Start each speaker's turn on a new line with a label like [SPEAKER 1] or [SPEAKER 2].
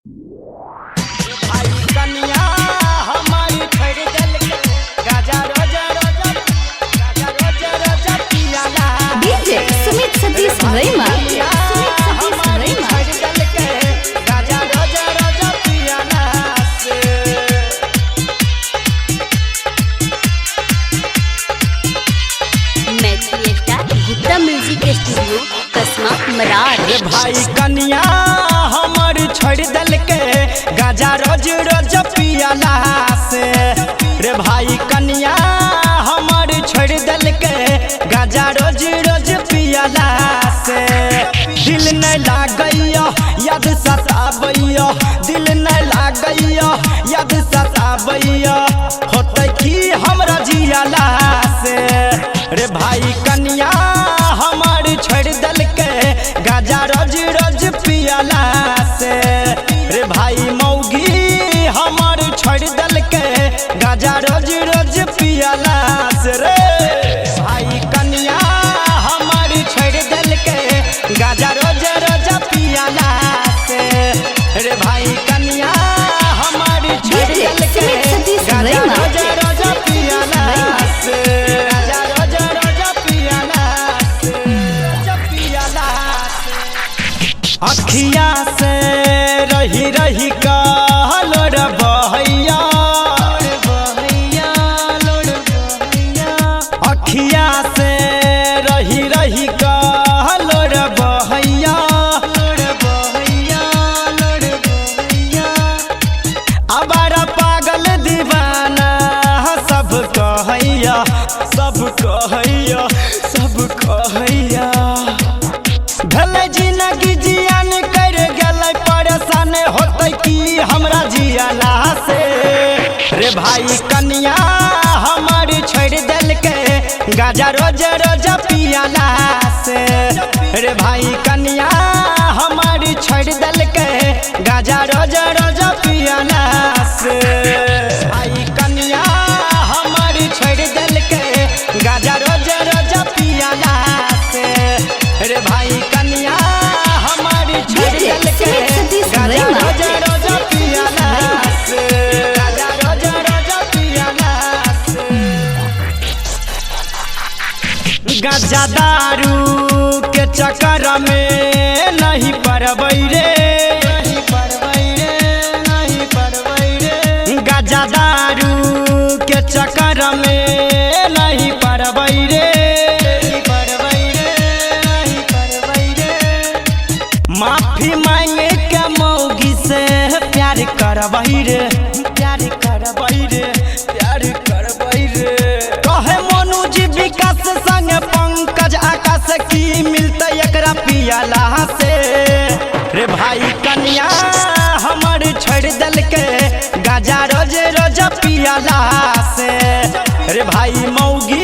[SPEAKER 1] रे भाई कनिया हमर छोड़ दल के गाजा रोज रोज पियाला से। रे भाई कनिया हमर छोड़ दल के गाजा रोज रोज पियाला से। दिल नहीं लागैया याद सताबैया, दिल नहीं लागैया याद सताबैया, होते की हमरा जियाला से। रे भाई कनिया हमर छोड़ दल के गाजा रोज रोज पियाला से। रे भाई मौगी हमर छोड़ दल के गाजा रोज रोज पियाला से। रे भाई कनिया हमर छोड़ दल के गाजा रोज रोज पियाला से। रे भाई कनिया हमर छोड़ दल के गाजा रोज रोज पियाला से। गाजा रोज रोज पियाला से, पियाला से। अखिया से रही रही कहलोर बहैया, अखिया से रही रही कहलोर बहैया। अबारा पागल दीवाना सब कहैया, सब कहैया, सब कहैया। भले जिंदगी जियान कर गलै परेशान, होतै की हमरा जियाला से। रे भाई कनिया हमर छोड़ दल के गाजा रोज रोज पियाला से। रे भाई कनिया हमर छोड़ दल के गाजा रोज रोज पियाला से। भाई कनिया हमर छोड़ दल के गाजा रोज रोज पियाला से। रे भाई कनिया हमारी छोड़ दल के गाजा रोज रोज पियाला से। गाजा रोज रोज पियाला से। गाजा दारू के चक्कर में नहीं पड़बै रे, नहीं पड़बै रे, नहीं पड़बै रे। गाजा दारू के चक्कर में नहीं पड़बै रे, माफी मांगे के मौगी से प्यार करबै रे, प्यार करबै रे, प्यार करबै रे। कहे मनोज विकास संग पंकज आकाश की मिलते एकरा पियाला से। रे भाई कनिया हमर छोड़ दल के गाजा रोज रोज पियाला से। रे भाई मौगी